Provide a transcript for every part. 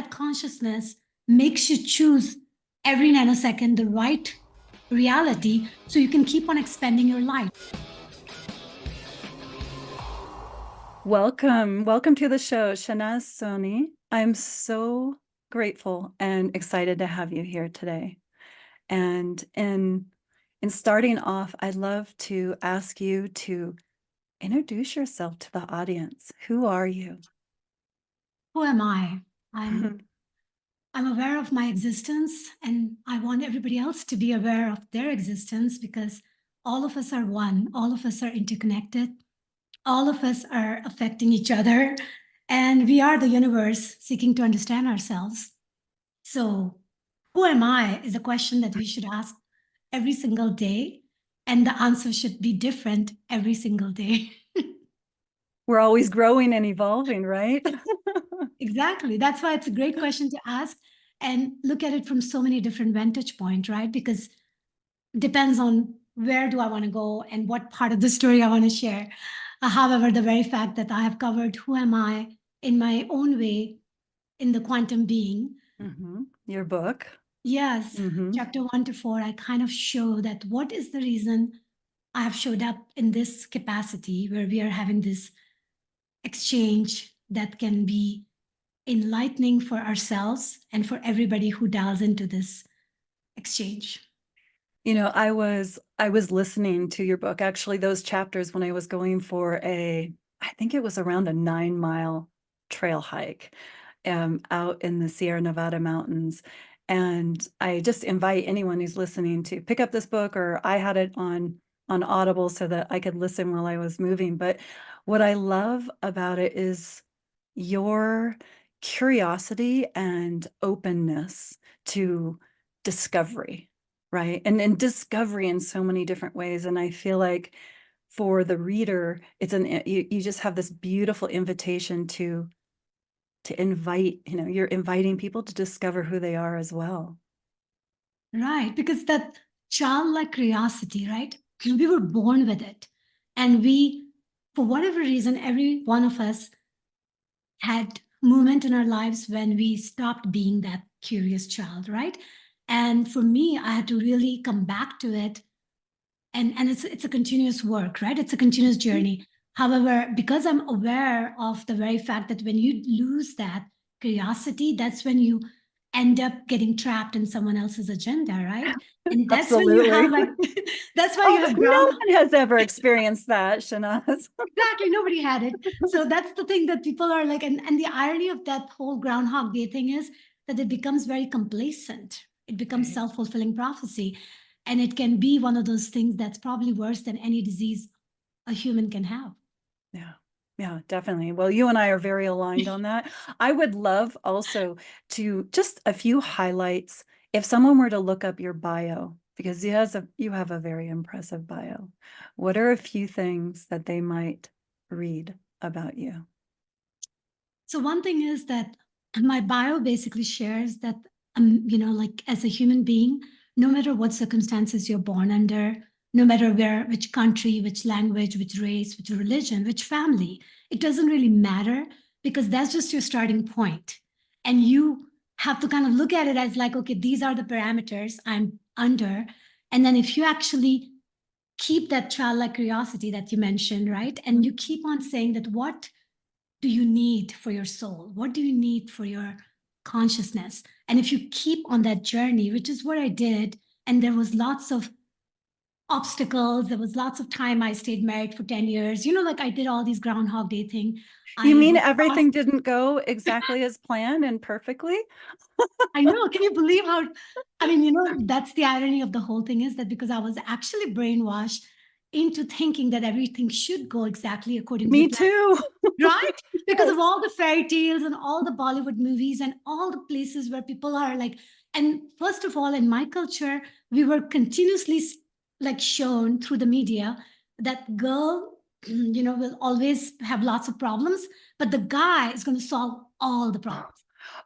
that consciousness makes you choose every nanosecond the right reality so you can keep on expanding your life. Welcome to the show, Shehnaz, Soni. I'm so grateful and excited to have you here today. And in starting off, I'd love to ask you to introduce yourself to the audience. Who are you? Who am I? I'm aware of my existence, and I want everybody else to be aware of their existence, because all of us are one, all of us are interconnected, all of us are affecting each other, and we are the universe seeking to understand ourselves. So, who am I is a question that we should ask every single day, and the answer should be different every single day. We're always growing and evolving, right? Exactly. That's why it's a great question to ask and look at it from so many different vantage points, right? Because it depends on where do I want to go and what part of the story I want to share. However, the very fact that I have covered who am I in my own way in the quantum being. Your book. Yes, chapter 1 to 4, I kind of show that what is the reason I have showed up in this capacity where we are having this exchange that can be enlightening for ourselves and for everybody who dials into this exchange. You know, I was listening to your book, actually, those chapters when I was going for I think it was around a 9-mile trail hike out in the Sierra Nevada mountains. And I just invite anyone who's listening to pick up this book, or I had it on Audible so that I could listen while I was moving. But what I love about it is your curiosity and openness to discovery, right? And discovery in so many different ways. And I feel like for the reader, it's you just have this beautiful invitation to invite, you're inviting people to discover who they are as well. Right, because that childlike curiosity, right? We were born with it. And we, for whatever reason, every one of us had moment in our lives when we stopped being that curious child, right? And for me, I had to really come back to it. And it's a continuous work, right? It's a continuous journey. However, because I'm aware of the very fact that when you lose that curiosity, that's when you end up getting trapped in someone else's agenda, right? And that's when you have like, that's why you have no ground. one has ever experienced that, Shehnaz. Exactly, nobody had it. So that's the thing that people are like, and the irony of that whole Groundhog Day thing is that it becomes very complacent. It becomes self-fulfilling prophecy. And it can be one of those things that's probably worse than any disease a human can have. Yeah, definitely. Well, you and I are very aligned on that. I would love also to just a few highlights. If someone were to look up your bio, because you have a very impressive bio, what are a few things that they might read about you? So one thing is that my bio basically shares that, like as a human being, no matter what circumstances you're born under, no matter where, which country, which language, which race, which religion, which family, it doesn't really matter, because that's just your starting point. And you have to kind of look at it as like, okay, these are the parameters I'm under. And then if you actually keep that childlike curiosity that you mentioned, right? And you keep on saying that, what do you need for your soul? What do you need for your consciousness? And if you keep on that journey, which is what I did, and there was lots of obstacles, there was lots of time. I stayed married for 10 years, like I did all these Groundhog Day thing. You mean everything didn't go exactly as planned and perfectly? I know. Can you believe how, that's the irony of the whole thing, is that because I was actually brainwashed into thinking that everything should go exactly according to Me the plan. too. Right? Because of all the fairy tales and all the Bollywood movies and all the places where people are like, and first of all, in my culture, we were continuously like shown through the media that girl, will always have lots of problems, but the guy is going to solve all the problems.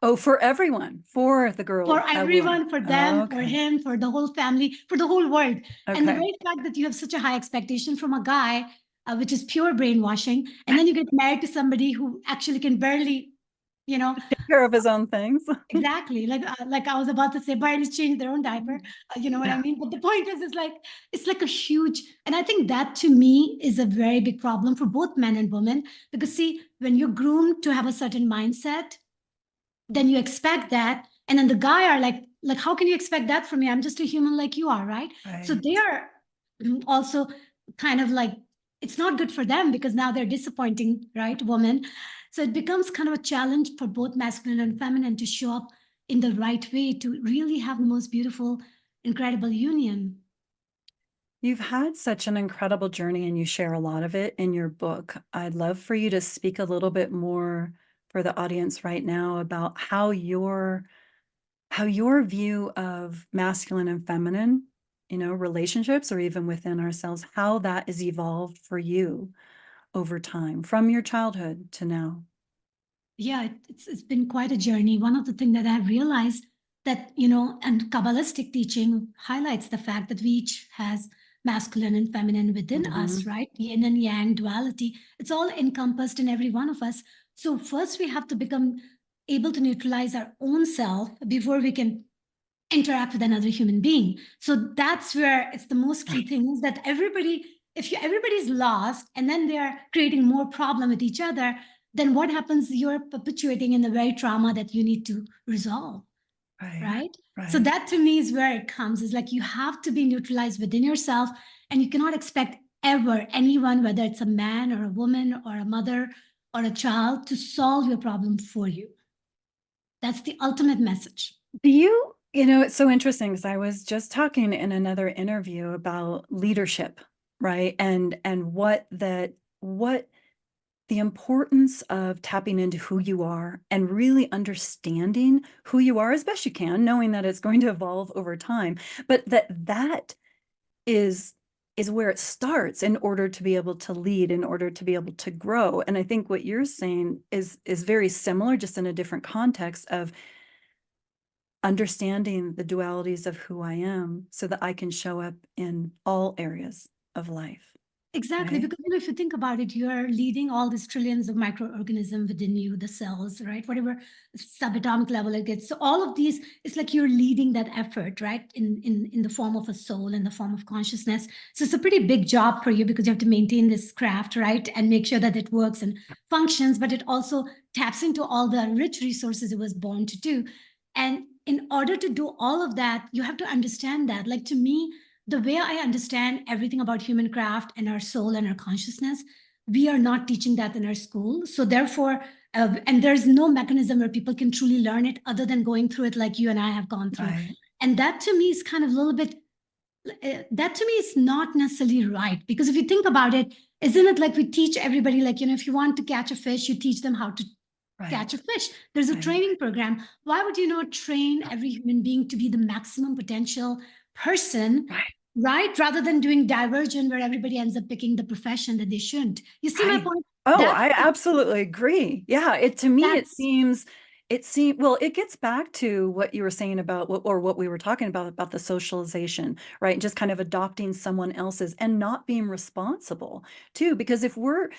Oh, for everyone, for the girl. For everyone, for them, for him, for the whole family, for the whole world. And the very fact that you have such a high expectation from a guy, which is pure brainwashing, and then you get married to somebody who actually can barely you know. Take care of his own things. Exactly. Like I was about to say, parents change their own diaper. You know what I Yeah. mean? But the point is like, it's like a huge, and I think that to me is a very big problem for both men and women. Because see, when you're groomed to have a certain mindset, then you expect that. And then the guy are like, how can you expect that from me? I'm just a human like you are, right? So they Right. are also kind of like, it's not good for them because now they're disappointing, right, women. So it becomes kind of a challenge for both masculine and feminine to show up in the right way to really have the most beautiful, incredible union. You've had such an incredible journey and you share a lot of it in your book. I'd love for you to speak a little bit more for the audience right now about how your view of masculine and feminine, relationships or even within ourselves, how that has evolved for you over time from your childhood to now. Yeah, it's been quite a journey. One of the things that I've realized that, and Kabbalistic teaching highlights the fact that we each has masculine and feminine within us, Mhm. right? Yin and yang duality. It's all encompassed in every one of us. So first we have to become able to neutralize our own self before we can interact with another human being. So that's where it's the most key thing is that everybody's lost and then they're creating more problem with each other, then what happens? You're perpetuating in the very trauma that you need to resolve, Right. right? So Right. that to me is where it comes, is like you have to be neutralized within yourself, and you cannot expect ever anyone, whether it's a man or a woman or a mother or a child, to solve your problem for you. That's the ultimate message. It's so interesting because I was just talking in another interview about leadership, right? And what the importance of tapping into who you are and really understanding who you are as best you can, knowing that it's going to evolve over time, but that is where it starts in order to be able to lead, in order to be able to grow. And I think what you're saying is very similar, just in a different context of understanding the dualities of who I am so that I can show up in all areas of life, Exactly, right? because if you think about it, you're leading all these trillions of microorganisms within you, the cells, right? Whatever subatomic level it gets. So all of these, it's like you're leading that effort, right? In the form of a soul, in the form of consciousness. So it's a pretty big job for you because you have to maintain this craft, right? And make sure that it works and functions, but it also taps into all the rich resources it was born to do. And in order to do all of that, you have to understand that. Like to me, the way I understand everything about human craft and our soul and our consciousness, we are not teaching that in our school. So therefore, and there's no mechanism where people can truly learn it other than going through it like you and I have gone through. Right. And that to me is kind of a little bit, that to me is not necessarily right. Because if you think about it, isn't it like we teach everybody, like, if you want to catch a fish, you teach them how to Right. catch a fish. There's a Right. training program. Why would you not train every human being to be the maximum potential person, Right. right? Rather than doing divergent where everybody ends up picking the profession that they shouldn't. You see my Right. point? Oh, That's I absolutely agree. Yeah, to me that's well, it gets back to what you were saying about what we were talking about the socialization, right? Just kind of adopting someone else's and not being responsible too, because if we're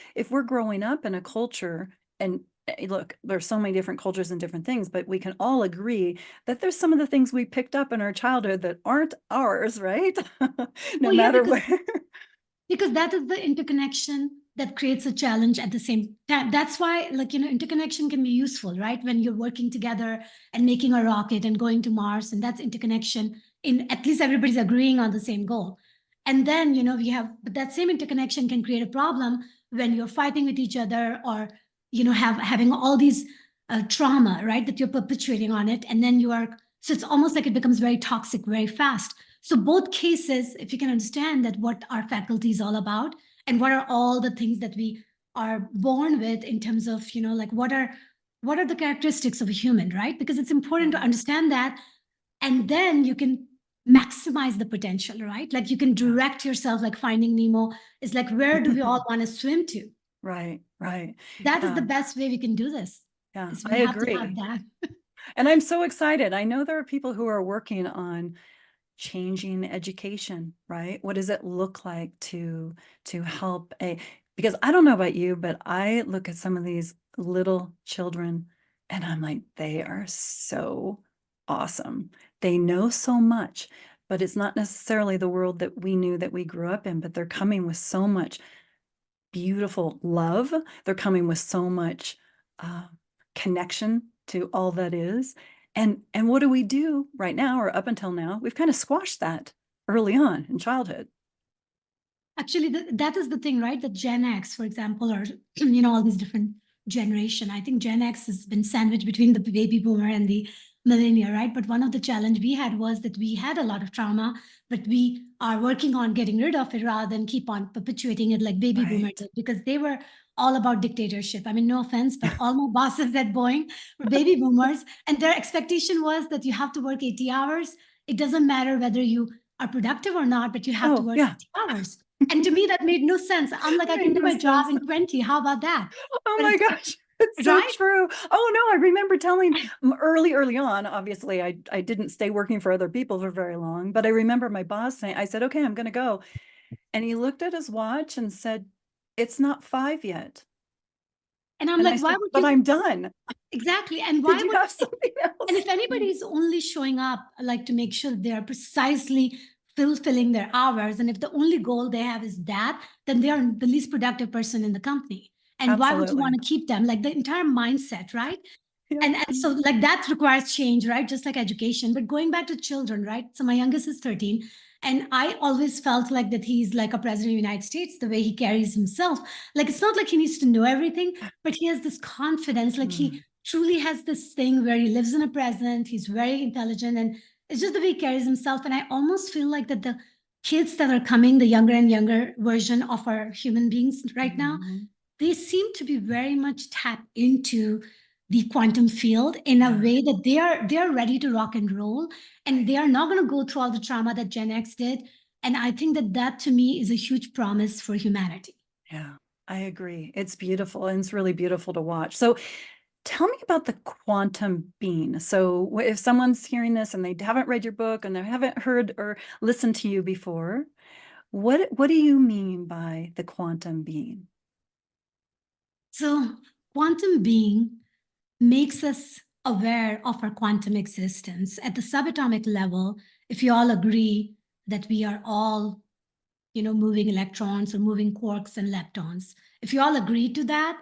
growing up in a culture and look, there's so many different cultures and different things, but we can all agree that there's some of the things we picked up in our childhood that aren't ours, right? No well, yeah, matter where. because that is the interconnection that creates a challenge at the same time. That's why, like, interconnection can be useful, right? When you're working together and making a rocket and going to Mars, and that's interconnection, in at least everybody's agreeing on the same goal. And then, we have, but that same interconnection can create a problem when you're fighting with each other, or having all these trauma, right, that you're perpetuating on it. And then so it's almost like it becomes very toxic very fast. So both cases, if you can understand that what our faculty is all about, and what are all the things that we are born with in terms of, like what are the characteristics of a human, right? Because it's important to Right. understand that, and then you can maximize the potential, right? Like you can Yeah. direct yourself, like Finding Nemo is like, where do we all want to swim to? Right, right. That is the Yeah, best way we can do this. yeah, Is I we have to have agree. that. And I'm so excited. I know there are people who are working on changing education, right? What does it look like to help because I don't know about you, but I look at some of these little children And I'm like, they are so awesome. They know so much, but it's not necessarily the world that we knew that we grew up in, but they're coming with so much beautiful love. They're coming with so much connection to all that is. And what do we do right now, or up until now? We've kind of squashed that early on in childhood. Actually, that is the thing, right? The Gen X, for example, or all these different generation. I think Gen X has been sandwiched between the baby boomer and the millennial, right? But one of the challenge we had was that we had a lot of trauma, but we are working on getting rid of it rather than keep on perpetuating it like baby boomer Right. did, because they were all about dictatorship. I mean, no offense, but all my bosses at Boeing were baby boomers, and their expectation was that you have to work 80 hours. It doesn't matter whether you are productive or not, but you have to Oh, work yeah. 80 hours. And to me, that made no sense. I'm like, I can Made do no my job sense. in 20. How about that? Oh But my gosh. It's so right? true. Oh no, I remember telling early on, obviously I didn't stay working for other people for very long, but I remember my boss saying, I said, okay, I'm going to go. And he looked at his watch and said, it's not 5 yet. And I'm And I like, why said, would but you? I'm done. Exactly. And Did why you would have you? something And else? if anybody is only showing up like to make sure they are precisely fulfilling their hours, and if the only goal they have is that, then they are the least productive person in the company. And why would you want Absolutely. to keep them? Like the entire mindset, right? Yeah. And so like that requires change, right? Just like education. But going back to children, right? So my youngest is 13, and I always felt like that he's like a president of the United States, the way he carries himself. Like it's not like he needs to know everything, but he has this confidence. Like he Mm, truly has this thing where he lives in a present, he's very intelligent, and it's just the way he carries himself. And I almost feel like that the kids that are coming, the younger and younger version of our human beings right now, mhm. they seem to be very much tapped into the quantum field in a Yeah. way that they are ready to rock and roll, and they are not going to go through all the trauma that Gen X did. And I think that that to me is a huge promise for humanity. Yeah, I agree. It's beautiful, and it's really beautiful to watch. So tell me about the quantum bean. So if someone's hearing this and they haven't read your book and they haven't heard or listened to you before, what do you mean by the quantum bean? So quantum being makes us aware of our quantum existence at the subatomic level. If you all agree that we are all moving electrons or moving quarks and leptons, if you all agree to that,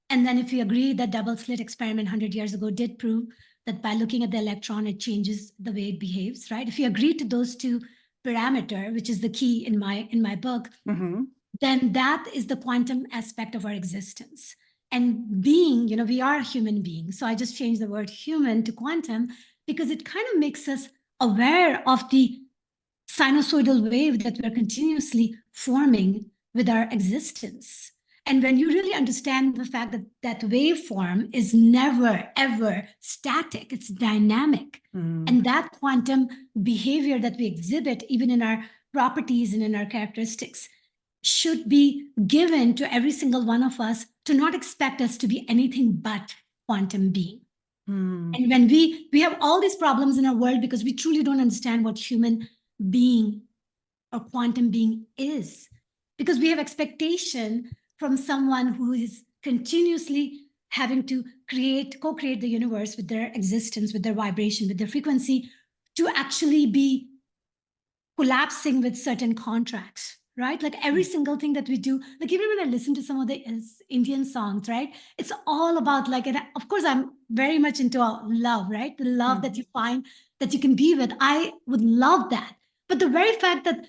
and then if you agree that double slit experiment 100 years ago did prove that by looking at the electron it changes the way it behaves, right? If you agree to those two parameter, which is the key in my book, Mm-hmm. then that is the quantum aspect of our existence. And being, we are human beings. So I just changed the word human to quantum because it kind of makes us aware of the sinusoidal wave that we're continuously forming with our existence. And when you really understand the fact that that waveform is never, ever static, it's dynamic. Mm, And that quantum behavior that we exhibit, even in our properties and in our characteristics, should be given to every single one of us to not expect us to be anything but quantum being. mm, And when we have all these problems in our world because we truly don't understand what human being or quantum being is, because we have expectation from someone who is continuously having to co-create the universe with their existence, with their vibration, with their frequency, to actually be collapsing with certain contracts, right? Like every mm, single thing that we do, like even when I listen to some of the Indian songs, right? It's all about like, and of course, I'm very much into love, right? The love that mm. you find that you can be with. I would love that. But the very fact that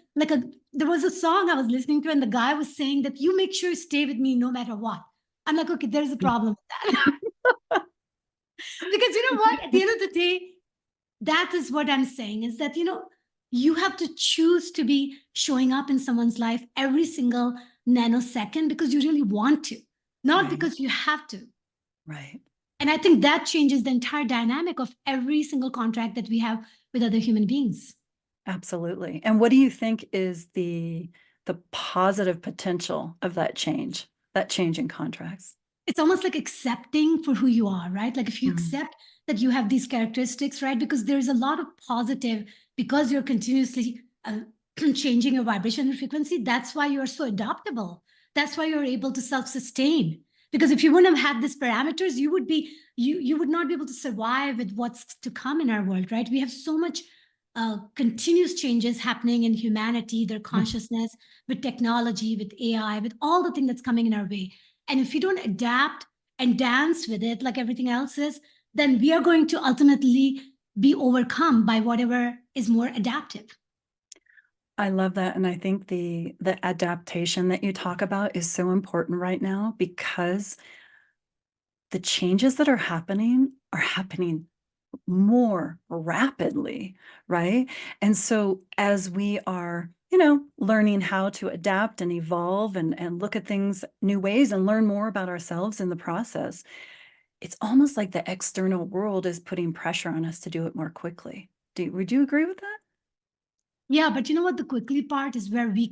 there was a song I was listening to and the guy was saying that you make sure you stay with me no matter what. I'm like, okay, there's a problem with that. Because you know what? At the end of the day, that is what I'm saying is that, you have to choose to be showing up in someone's life every single nanosecond because you really want to, not Right, because you have to. right. And I think that changes the entire dynamic of every single contract that we have with other human beings. Absolutely. And what do you think is the positive potential of that change in contracts? It's almost like accepting for who you are, right? Like if you Mm, accept that you have these characteristics, right? Because there's a lot of positive because you're continuously changing your vibration and frequency. That's why you're so adaptable. That's why you're able to self sustain. Because if you wouldn't have had these parameters, you would not be able to survive with what's to come in our world, right? We have so much continuous changes happening in humanity, their consciousness, with technology, with AI, with all the thing that's coming in our way. And if you don't adapt and dance with it like everything else is, then we are going to ultimately be overcome by whatever is more adaptive. I love that, and I think the adaptation that you talk about is so important right now because the changes that are happening more rapidly, right? And so as we are, learning how to adapt and evolve and look at things new ways and learn more about ourselves in the process, it's almost like the external world is putting pressure on us to do it more quickly. Would you agree with that? Yeah, but you know what? The quickly part is where we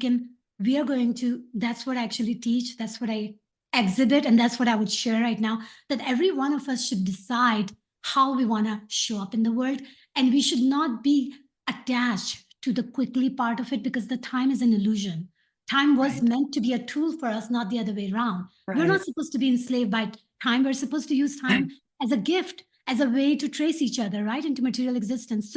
are going to, that's what I actually teach. That's what I exhibit. And that's what I would share right now, that every one of us should decide how we want to show up in the world. And we should not be attached to the quickly part of it, because the time is an illusion. Time was Right. meant to be a tool for us, not the other way around. We're not Right. supposed to be enslaved by time. We're supposed to use time as a gift, as a way to trace each other, right, into material existence.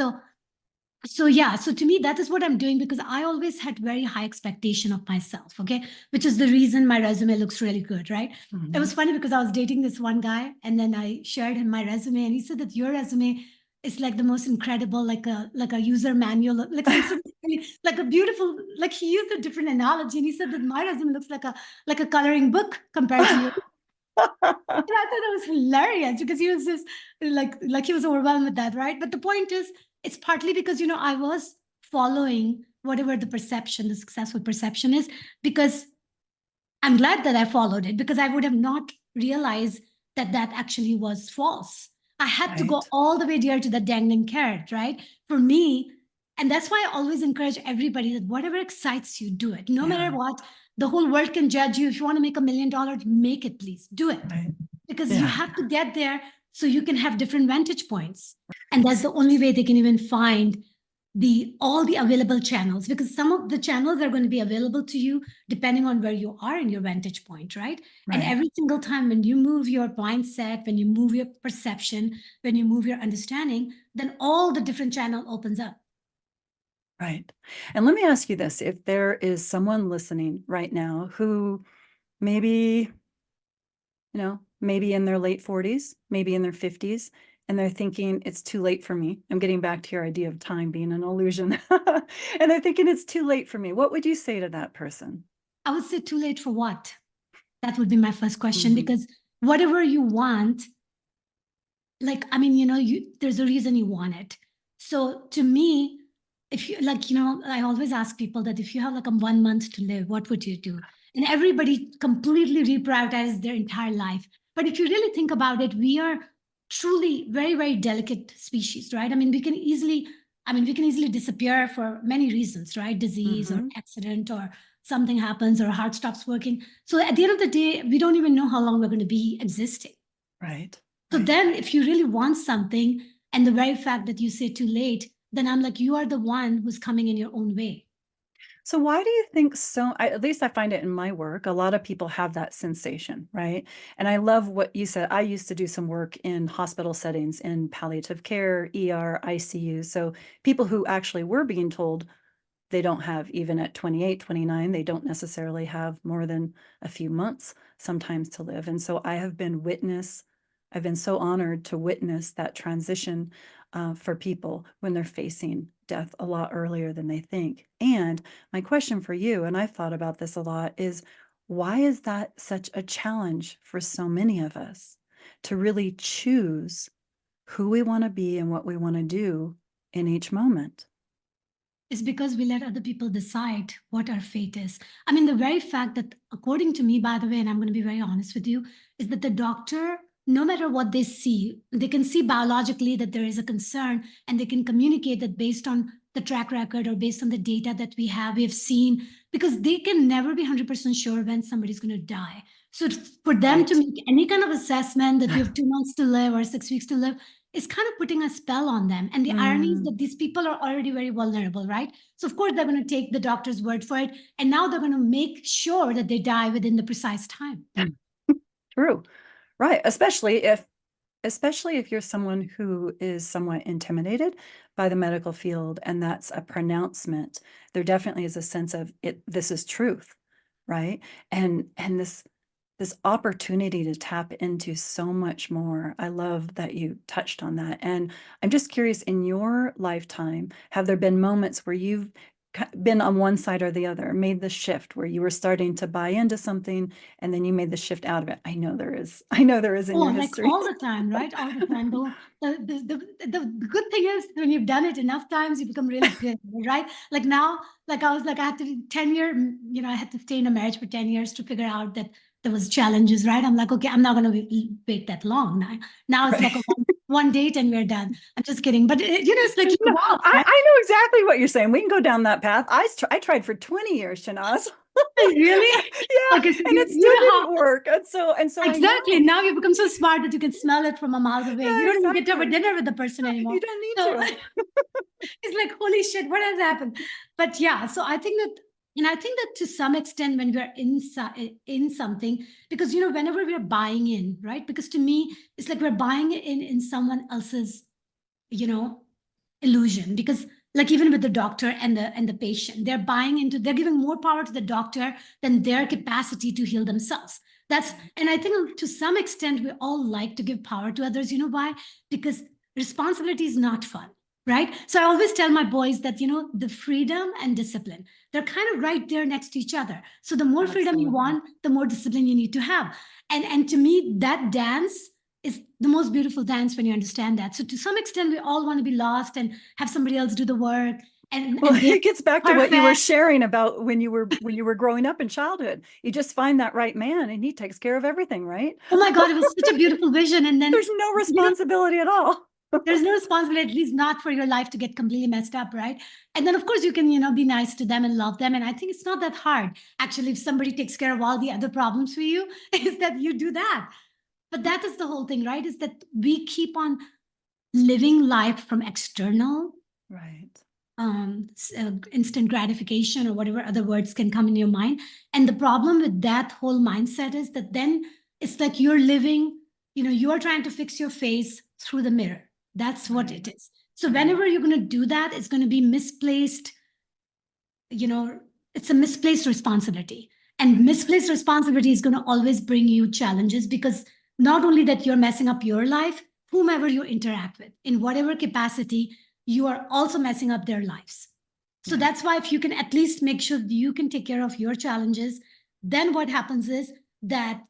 So yeah, so to me, that is what I'm doing, because I always had very high expectation of myself, okay, which is the reason my resume looks really good, right? It was funny because I was dating this one guy, and then I shared him my resume, and he said that your resume is like the most incredible, like a user manual, like some sort of like a beautiful, like he used a different analogy, and he said that my resume looks like a coloring book compared to you. And I thought that was hilarious, because he was just like he was overwhelmed with that, right? But the point is, it's partly because I was following whatever the successful perception is, because I'm glad that I followed it, because I would have not realized that that actually was false. I had to go Right. all the way there to the dangling carrot, right? For me, and that's why I always encourage everybody that whatever excites you, do it. No Yeah. matter what, the whole world can judge you. If you want to make $1 million, make it, please. Do it. Right. Because you Yeah. have to get there so you can have different vantage points. And that's the only way they can even find all the available channels, because some of the channels are going to be available to you depending on where you are in your vantage point, right? And Right. every single time when you move your mindset, when you move your perception, when you move your understanding, then all the different channel opens up. Right. And let me ask you this, if there is someone listening right now who maybe, maybe in their late 40s, maybe in their 50s, and they're thinking it's too late for me. I'm getting back to your idea of time being an illusion. And they're thinking it's too late for me. What would you say to that person? I would say, too late for what? That would be my first question, Mhm. because whatever you want, like, I mean, there's a reason you want it. So to me, if you like, I always ask people that if you have like a 1 month to live, what would you do? And everybody completely reprioritizes their entire life. But if you really think about it, we are truly very, very delicate species, right? We can easily disappear for many reasons, right? Disease or Mhm. accident, or something happens, or our heart stops working. So at the end of the day, we don't even know how long we're going to be existing. Right. So Right. then, if you really want something, and the very fact that you say too late, then I'm like, you are the one who's coming in your own way. So why do you think at least I find it in my work, a lot of people have that sensation, right? And I love what you said. I used to do some work in hospital settings in palliative care, ER, ICU. So people who actually were being told they don't have, even at 28, 29, they don't necessarily have more than a few months sometimes to live. And so I've been so honored to witness that transition for people when they're facing death a lot earlier than they think. And my question for you, and I've thought about this a lot, is why is that such a challenge for so many of us to really choose who we want to be and what we want to do in each moment? It's because we let other people decide what our fate is. I mean, the very fact that, according to me, by the way, and I'm going to be very honest with you, is that the doctor, no matter what they see, they can see biologically that there is a concern, and they can communicate that based on the track record or based on the data that we have seen, because they can never be 100% sure when somebody's going to die. So for them to Right. make any kind of assessment that you have 2 months to live or 6 weeks to live is kind of putting a spell on them. And the irony is Mm, that these people are already very vulnerable, right? So of course they're going to take the doctor's word for it. And now they're going to make sure that they die within the precise time. True. Right. Especially if you're someone who is somewhat intimidated by the medical field and that's a pronouncement, there definitely is a sense of it, this is truth, right? And this opportunity to tap into so much more. I love that you touched on that. And I'm just curious, in your lifetime, have there been moments where you've been on one side or the other, made the shift where you were starting to buy into something and then you made the shift out of it? I know there is. I know there is in Oh, your like history. all the time, right? All the time. Though the good thing is when you've done it enough times, you become really good, right? Like now, like I was like, I had to 10 year, I had to stay in a marriage for 10 years to figure out that there was challenges, right? I'm like, okay, I'm not going to wait that long. Now it's like Right. a one date and we're done. I'm just kidding. But it's like you No, evolve, right? I know exactly what you're saying. We can go down that path. I tried for 20 years, Shanaz. Really? Yeah, Okay, so and it you still know how didn't work. And so I exactly. know. Now you've become so smart that you can smell it from a mile away. You Yeah, don't even get to have a exactly. dinner with the person anymore. You don't need So to. it's like, holy shit, what has happened? But yeah, so I think that, and I think that to some extent, when we're in something, because whenever we're buying in, right? Because to me, it's like we're buying in someone else's, you know, illusion. Because like even with the doctor and the patient, they're giving more power to the doctor than their capacity to heal themselves. And I think to some extent we all like to give power to others. You know why? Because responsibility is not fun, right? So I always tell my boys that the freedom and discipline, they're kind of right there next to each other. So the more freedom you Absolutely. want, the more discipline you need to have. And to me, that dance is the most beautiful dance when you understand that. So to some extent, we all want to be lost and have somebody else do the work, Well, and they're it gets back to what you were perfect. sharing about when you were growing up in childhood. You just find that right man and he takes care of everything, right? Oh my God, it was such a beautiful vision. And then There's no responsibility at all. there's no responsibility, at least not for your life, to get completely messed up, right? And then of course you can, be nice to them and love them. And I think it's not that hard. Actually, if somebody takes care of all the other problems for you, is that you do that. But that is the whole thing, right? Is that we keep on living life from external Right. instant gratification or whatever other words can come in your mind. And the problem with that whole mindset is that then it's like you're living, you are trying to fix your face through the mirror. That's what Right. it is. So Right. whenever you're going to do that, it's going to be misplaced, you know, it's a misplaced responsibility. And misplaced responsibility is going to always bring you challenges, because not only that you're messing up your life, whomever you interact with, in whatever capacity, you are also messing up their lives. So Right. that's why if you can at least make sure you can take care of your challenges, then what happens is that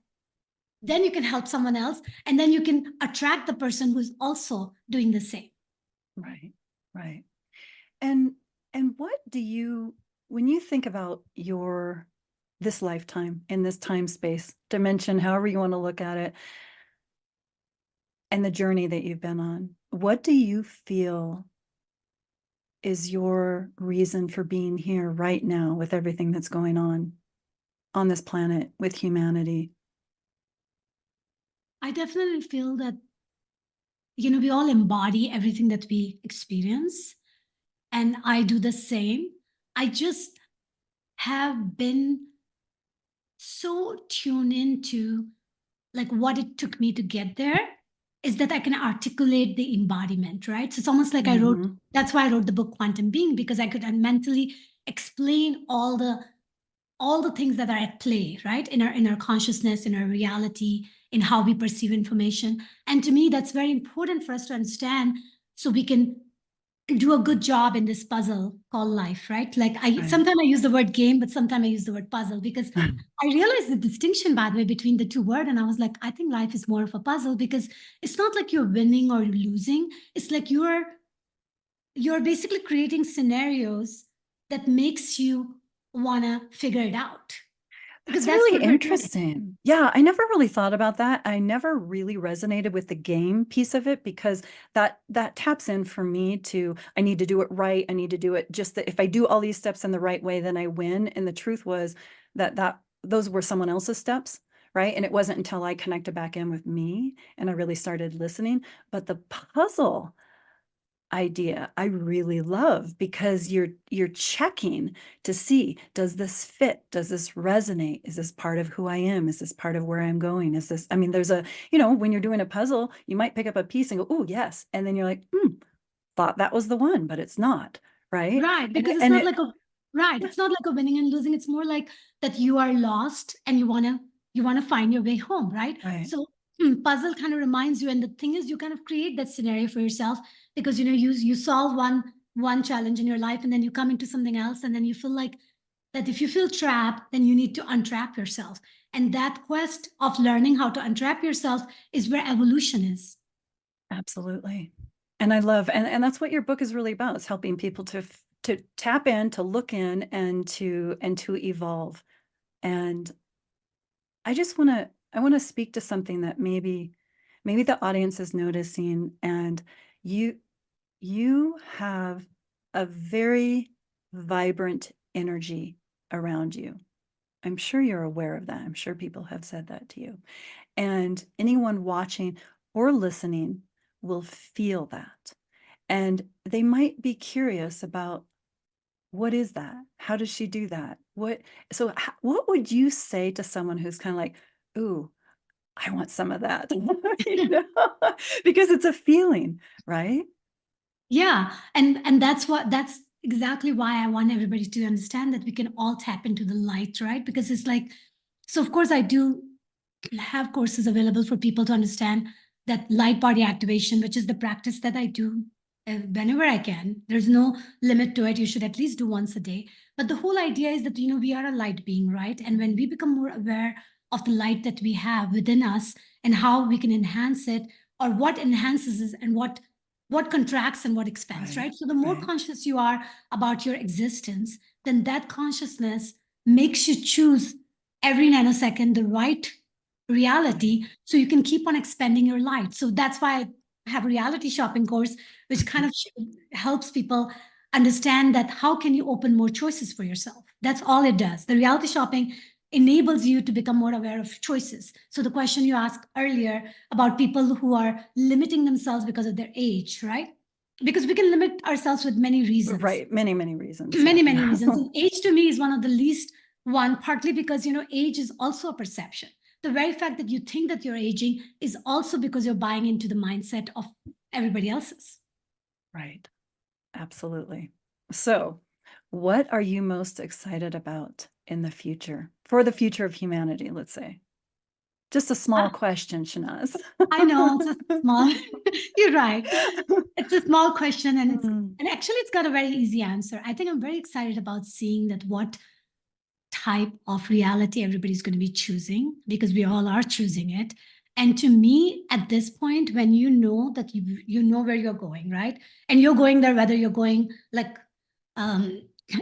then you can help someone else, and then you can attract the person who's also doing the same. Right. Right. And and what do you, when you think about your this lifetime in this time space dimension, however you want to look at it, and the journey that you've been on, what do you feel is your reason for being here right now with everything that's going on this planet with humanity? I definitely feel that, we all embody everything that we experience. And I do the same. I just have been so tuned into like what it took me to get there, is that I can articulate the embodiment, right? So it's almost like Mhm. that's why I wrote the book Quantum Being, because I could mentally explain all the things that are at play, right? In our consciousness, in our reality, in how we perceive information. And to me, that's very important for us to understand, so we can do a good job in this puzzle called life, right? Like I Right. sometimes I use the word game, but sometimes I use the word puzzle, because I realized the distinction, by the way, between the two words. And I was like, I think life is more of a puzzle, because it's not like you're winning or losing. It's like you're basically creating scenarios that makes you want to figure it out, because That's that's really what we're doing. interesting. Yeah, I never really thought about that. I never really resonated with the game piece of it, because that taps in for me to, I need to do it right. I need to do it just that if I do all these steps in the right way, then I win. And the truth was that those were someone else's steps, right? And it wasn't until I connected back in with me and I really started listening. But the puzzle, idea I really love, because you're checking to see, does this fit? Does this resonate? Is this part of who I am? Is this part of where I'm going? Is this, I mean, there's a, when you're doing a puzzle, you might pick up a piece and go, oh, yes. And then you're like, thought that was the one, but it's not, right? Right, because it's And not it, like a right, it's not like a winning and losing. It's more like that you are lost and you wanna find your way home, right? right. So puzzle kind of reminds you, and the thing is, you kind of create that scenario for yourself because you solve one challenge in your life, and then you come into something else, and then you feel like that if you feel trapped, then you need to untrap yourself. And that quest of learning how to untrap yourself is where evolution is. Absolutely. And I love, and that's what your book is really about, is helping people to tap in, to look in, and to evolve. And I just I want to speak to something that maybe the audience is noticing. And you have a very vibrant energy around you. I'm sure you're aware of that. I'm sure people have said that to you. And anyone watching or listening will feel that. And they might be curious about, what is that? How does she do that? What would you say to someone who's kind of like, ooh, I want some of that? Because it's a feeling, right? Yeah, and that's exactly why I want everybody to understand that we can all tap into the light, right? Because it's like, so of course I do have courses available for people to understand that light body activation, which is the practice that I do whenever I can. There's no limit to it. You should at least do once a day. But the whole idea is that, we are a light being, right? And when we become more aware of the light that we have within us and how we can enhance it, or what enhances it and what contracts and what expands, right? So the more right. conscious you are about your existence, then that consciousness makes you choose every nanosecond the right reality, so you can keep on expanding your light. So that's why I have a reality shopping course, which kind of helps people understand that how can you open more choices for yourself. That's all it does. The reality shopping enables you to become more aware of choices. So the question you asked earlier about people who are limiting themselves because of their age, right? Because we can limit ourselves with many reasons. Right. Many, many reasons. Many reasons. And age to me is one of the least one, partly because, age is also a perception. The very fact that you think that you're aging is also because you're buying into the mindset of everybody else's. Right. Absolutely. So, what are you most excited about in the future, for the future of humanity, let's say? Just a small question, Shehnaz. I know it's a small, you're right. It's a small question, and Mm. actually it's got a very easy answer. I think I'm very excited about seeing that what type of reality everybody's going to be choosing, because we all are choosing it. And to me, at this point, when you know that you know where you're going, right? And you're going there, whether you're going like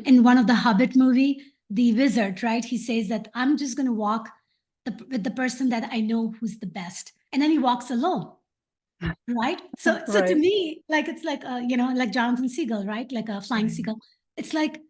in one of the Hobbit movie, the wizard, right? He says that I'm just going to walk with the person that I know who's the best. And then he walks alone. Right. So to Right. me, like, it's like, like Jonathan Seagull, right? Like a flying Right. seagull. It's like,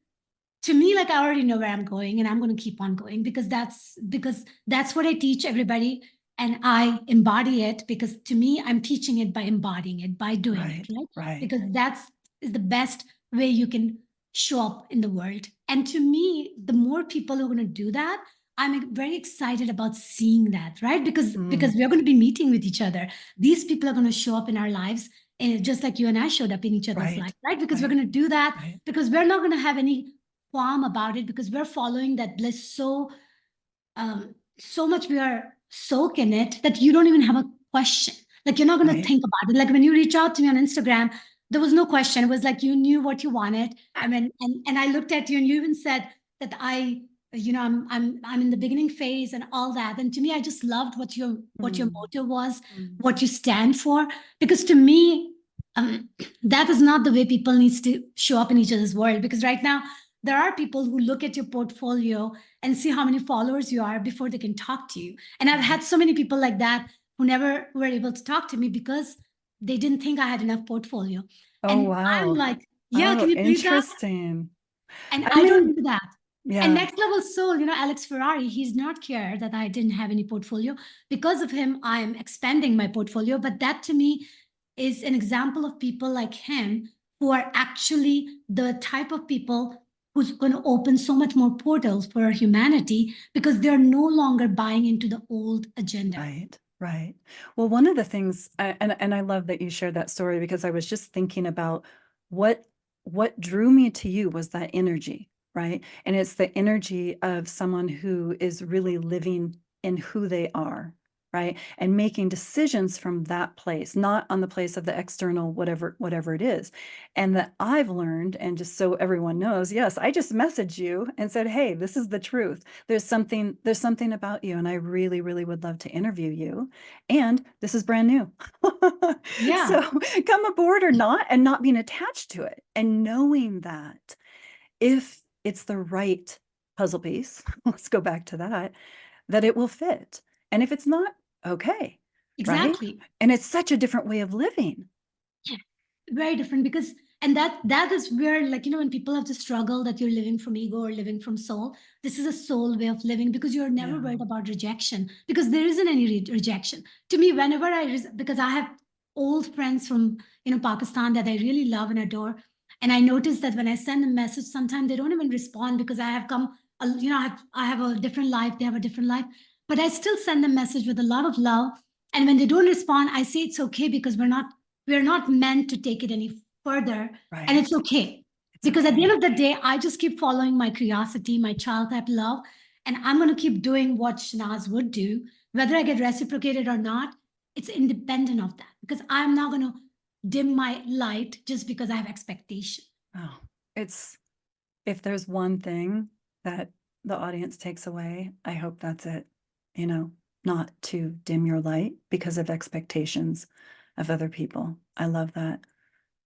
to me, like, I already know where I'm going, and I'm going to keep on going because that's what I teach everybody, and I embody it, because to me, I'm teaching it by embodying it, by doing it, right? Right. Because that's is the best way you can show up in the world. And to me, the more people who are going to do that, I'm very excited about seeing that, right? Because we're going to be meeting with each other. These people are going to show up in our lives, and just like you and I showed up in each other's life, right? Because we're going to do that, because we're not going to have any qualm about it, because we're following that bliss so much. We are soaked in it that you don't even have a question. Like, you're not going to think about it. Like, when you reach out to me on Instagram, there was no question. It was like you knew what you wanted. I mean, and I looked at you, and you even said that I'm in the beginning phase and all that. And to me, I just loved what your motto was, what you stand for, because to me, that is not the way people needs to show up in each other's world. Because right now, there are people who look at your portfolio and see how many followers you are before they can talk to you. And I've had so many people like that who never were able to talk to me because they didn't think I had enough portfolio. Oh, And wow. I'm like, yeah, Oh, can you believe that? interesting. And I I don't mean, do that. yeah. And Next Level Soul, Alex Ferrari, he's not care that I didn't have any portfolio. Because of him, I'm expanding my portfolio. But that to me is an example of people like him who are actually the type of people who's going to open so much more portals for humanity because they're no longer buying into the old agenda. Right, right. Well, one of the things, and I love that you shared that story, because I was just thinking about what drew me to you was that energy, right? And it's the energy of someone who is really living in who they are, right? And making decisions from that place, not on the place of the external, whatever it is. And that I've learned, and just so everyone knows, yes, I just messaged you and said, hey, this is the truth. There's something about you, and I really, really would love to interview you. And this is brand new. Yeah. So come aboard or not, and not being attached to it, and knowing that if it's the right puzzle piece, let's go back to that it will fit. And if it's not, okay. Exactly. Right? And it's such a different way of living. Yeah, very different, because and that is where, like, when people have to struggle that you're living from ego or living from soul, this is a soul way of living, because you're never worried about rejection, because there isn't any rejection. To me, whenever because I have old friends from Pakistan that I really love and adore, and I notice that when I send a message, sometimes they don't even respond because I have come, I have a different life, they have a different life, but I still send them message with a lot of love. And when they don't respond, I say it's okay, because we're not meant to take it any further. Right. And it's okay. Because at the end of the day, I just keep following my curiosity, my child type love, and I'm going to keep doing what Shehnaz would do, whether I get reciprocated or not. It's independent of that, because I'm not going to dim my light just because I have expectation. Oh, if there's one thing that the audience takes away, I hope that's it. Not to dim your light because of expectations of other people. I love that.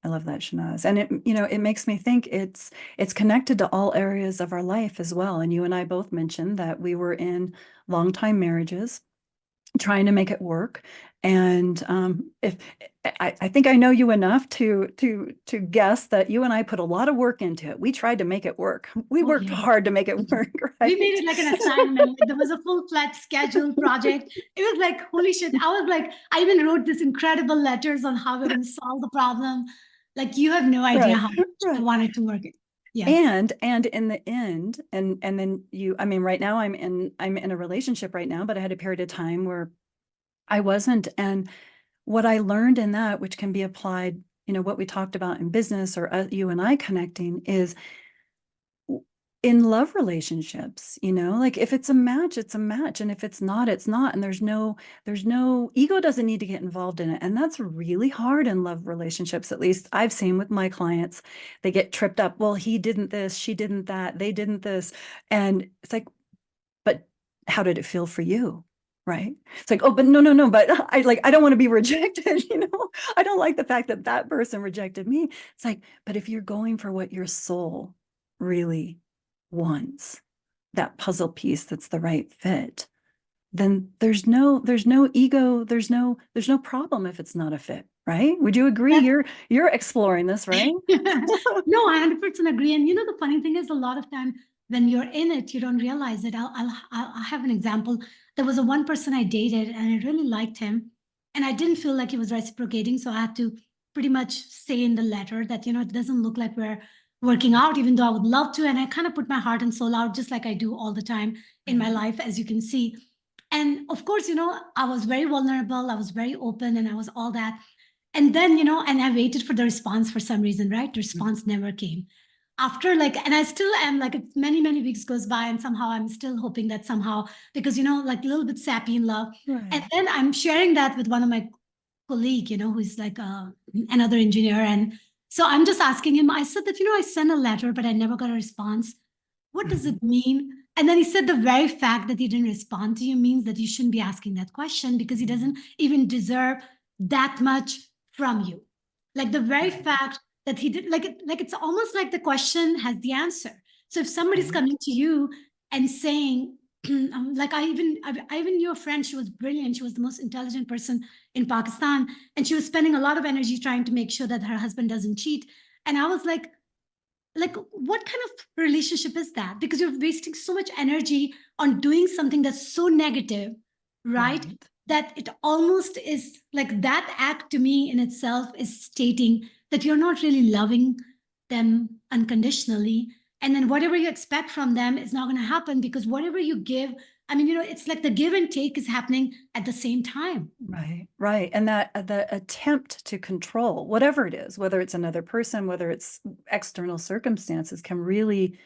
I love that, Shehnaz. And it makes me think it's connected to all areas of our life as well. And you and I both mentioned that we were in long-time marriages, trying to make it work. And if I think I know you enough to guess that you and I put a lot of work into it. We tried to make it work. We worked hard to make it work. Right? We made it like an assignment. Like, there was a full-fledged scheduled project. It was like, holy shit. I was like, I even wrote this incredible letters on how we're going to solve the problem. Like, you have no idea how much I wanted to work it. Yes. And in the end, and then I mean, right now I'm in a relationship right now, but I had a period of time where I wasn't. And what I learned in that, which can be applied, what we talked about in business, or you and I connecting, is in love relationships, like, if it's a match, it's a match. And if it's not, it's not. And there's no ego doesn't need to get involved in it. And that's really hard in love relationships. At least I've seen with my clients, they get tripped up. Well, he didn't this, she didn't that, they didn't this. And it's like, but how did it feel for you? Right? It's like, oh, but no, but I don't want to be rejected. I don't like the fact that that person rejected me. It's like, but if you're going for what your soul really wants, that puzzle piece that's the right fit, then there's no ego, there's no problem if it's not a fit, right? Would you agree? You're exploring this, right? No, I 100% agree. And the funny thing is, a lot of time when you're in it, you don't realize it. I'll have an example. There was one person I dated, and I really liked him, and I didn't feel like he was reciprocating, so I had to pretty much say in the letter that it doesn't look like we're working out, even though I would love to. And I kind of put my heart and soul out, just like I do all the time in my life, as you can see. And of course, I was very vulnerable, I was very open, and I was all that. And then, and I waited for the response for some reason, right? The response never came. After, and I still am, many, many weeks goes by, and somehow I'm still hoping that somehow, because, a little bit sappy in love. Right. And then I'm sharing that with one of my colleague, who's like another engineer. And so I'm just asking him, I said that, I sent a letter, but I never got a response. What does it mean? And then he said, the very fact that he didn't respond to you means that you shouldn't be asking that question, because he doesn't even deserve that much from you. Like, the very fact that he did, it's almost like the question has the answer. So if somebody's coming to you and saying, I even knew a friend, she was brilliant. She was the most intelligent person in Pakistan. And she was spending a lot of energy trying to make sure that her husband doesn't cheat. And I was like, what kind of relationship is that? Because you're wasting so much energy on doing something that's so negative, right? that it almost is like that act to me in itself is stating that you're not really loving them unconditionally. And then whatever you expect from them is not going to happen, because whatever you give, I mean, it's like the give and take is happening at the same time. Right, right. And that the attempt to control whatever it is, whether it's another person, whether it's external circumstances, can really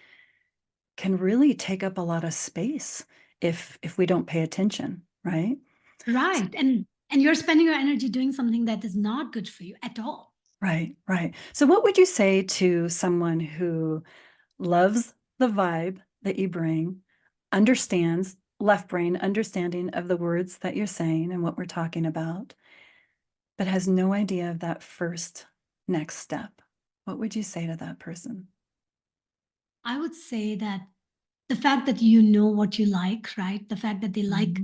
take up a lot of space if we don't pay attention, right? Right. And you're spending your energy doing something that is not good for you at all. Right, right. So what would you say to someone who loves the vibe that you bring, understands left brain understanding of the words that you're saying and what we're talking about, but has no idea of that first next step? What would you say to that person? I would say that the fact that you know what you like, right? The fact that they like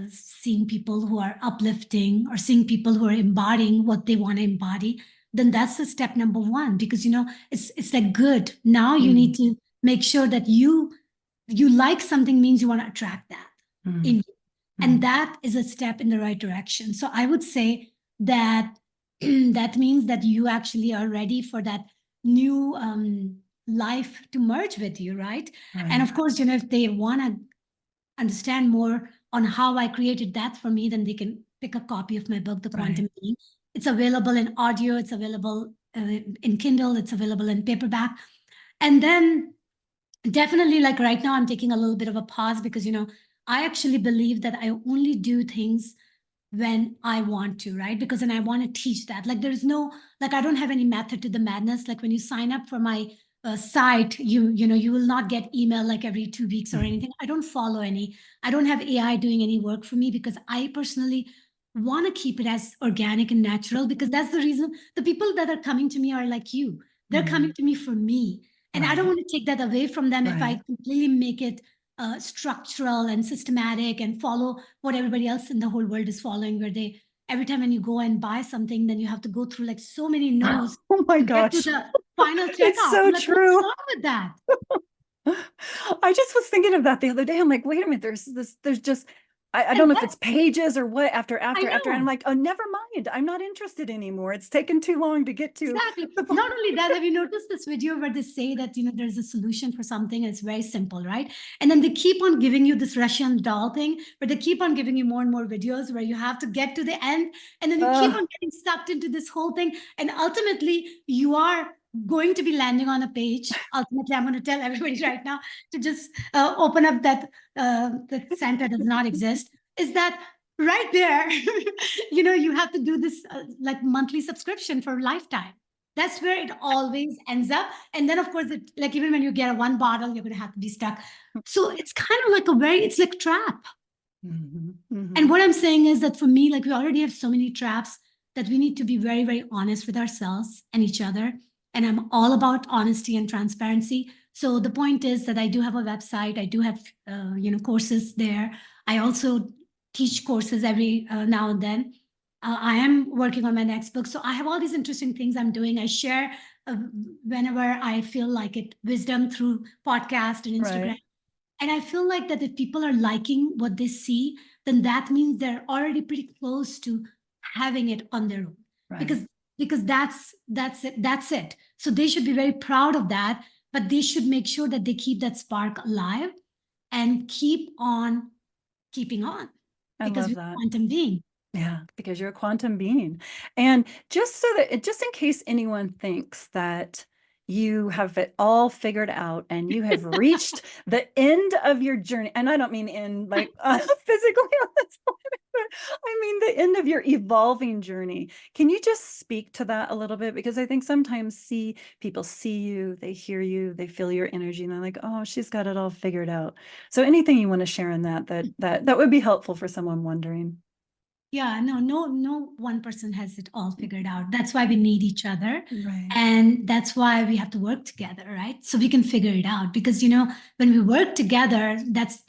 seeing people who are uplifting or seeing people who are embodying what they want to embody, then that's the step number one. Because it's like, good. Now you need to make sure that you like something, means you want to attract that in you. And that is a step in the right direction. So I would say that that means that you actually are ready for that new life to merge with you, right? And of course, if they want to understand more on how I created that for me, then they can pick a copy of my book, The Quantum Being. It's available in audio, it's available in Kindle, it's available in paperback. And then definitely, like right now, I'm taking a little bit of a pause because, I actually believe that I only do things when I want to, right? Because then I want to teach that. Like there's no, like I don't have any method to the madness. Like when you sign up for my site, you will not get email like every 2 weeks or anything. I don't follow any. I don't have AI doing any work for me, because I personally want to keep it as organic and natural, because that's the reason the people that are coming to me are like you. They're coming to me for me. And I don't want to take that away from them if I completely make it structural and systematic and follow what everybody else in the whole world is following, where they, every time when you go and buy something, then you have to go through like so many no's Oh my to get to gosh. the final checkout. It's so Like, true. what's wrong with that? I just was thinking of that the other day. I'm like, wait a minute, there's just, I don't know if it's pages or what after. And I'm like, oh, never mind. I'm not interested anymore. It's taken too long to get to. Exactly. Not only that, have you noticed this video where they say that, there's a solution for something and it's very simple, right? And then they keep on giving you this Russian doll thing, but they keep on giving you more and more videos where you have to get to the end. And then you keep on getting sucked into this whole thing. And ultimately, you are going to be landing on a page. Ultimately, I'm going to tell everybody right now to just open up that center does not exist. Is that right there? You have to do this like monthly subscription for lifetime. That's where it always ends up. And then of course, like even when you get a one bottle, you're going to have to be stuck. So it's kind of like it's like a trap. And what I'm saying is that for me, like we already have so many traps that we need to be very, very honest with ourselves and each other. And I'm all about honesty and transparency. So the point is that I do have a website. I do have, courses there. I also teach courses every now and then. I am working on my next book. So I have all these interesting things I'm doing. I share whenever I feel like it, wisdom through podcast and Instagram. And I feel like that if people are liking what they see, then that means they're already pretty close to having it on their own. Because that's it. So they should be very proud of that, but they should make sure that they keep that spark alive and keep on keeping on. Because we're a quantum being. Yeah, because you're a quantum being. And just in case anyone thinks that you have it all figured out and you have reached the end of your journey, and I don't mean in like physically on this planet, but I mean the end of your evolving journey. Can you just speak to that a little bit? Because I think sometimes people see you, they hear you, they feel your energy, and they're like, oh, she's got it all figured out. So anything you want to share in that would be helpful for someone wondering. Yeah, no one person has it all figured out. That's why we need each other. Right. And that's why we have to work together, right? So we can figure it out. Because, when we work together, that's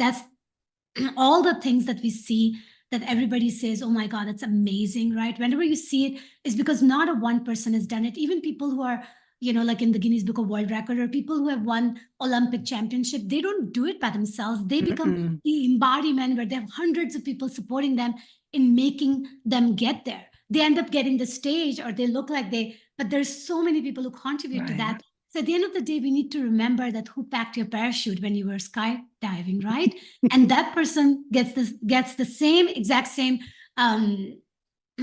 all the things that we see that everybody says, oh my God, that's amazing, right? Whenever you see it, it's because not a one person has done it. Even people who are, like in the Guinness Book of World Record, or people who have won Olympic championship, they don't do it by themselves. They become the embodiment where they have hundreds of people supporting them. in making them get there. They end up getting the stage, or they look like but there's so many people who contribute to that. So at the end of the day, we need to remember that who packed your parachute when you were skydiving, right? And that person gets the exact same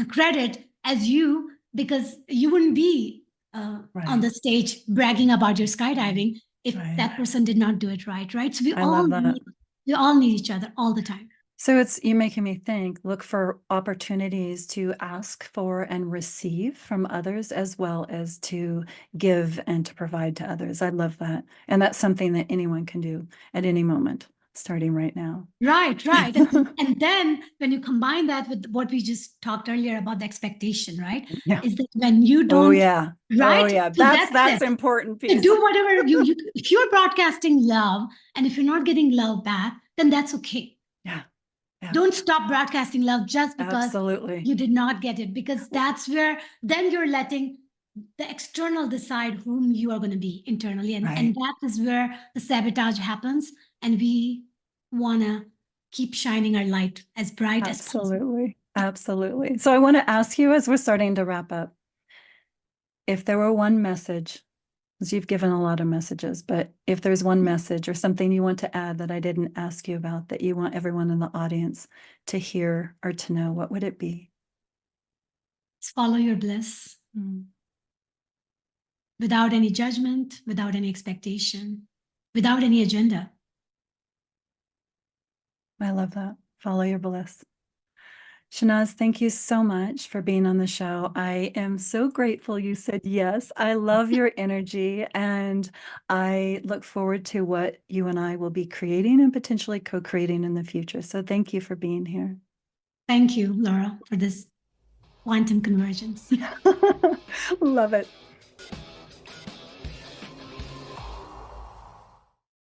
credit as you, because you wouldn't be on the stage bragging about your skydiving if that person did not do it right? So we all need each other all the time. So you're making me think, look for opportunities to ask for and receive from others, as well as to give and to provide to others. I love that. And that's something that anyone can do at any moment, starting right now. Right. And then when you combine that with what we just talked earlier about the expectation, right? Yeah. Is that when you don't, right? Oh yeah, so that's important piece. To do whatever you if you're broadcasting love, and if you're not getting love back, then that's okay. Yeah. Don't stop broadcasting love just because you did not get it, because that's where then you're letting the external decide whom you are going to be internally. And that is where the sabotage happens. And we want to keep shining our light as bright as possible. Absolutely. So I want to ask you, as we're starting to wrap up, if there were one message, because you've given a lot of messages, but if there's one message or something you want to add that I didn't ask you about that you want everyone in the audience to hear or to know, what would it be? Just follow your bliss. Without any judgment, without any expectation, without any agenda. I love that. Follow your bliss. Shehnaz, thank you so much for being on the show. I am so grateful you said yes. I love your energy, and I look forward to what you and I will be creating and potentially co-creating in the future. So thank you for being here. Thank you, Laura, for this quantum convergence. Love it.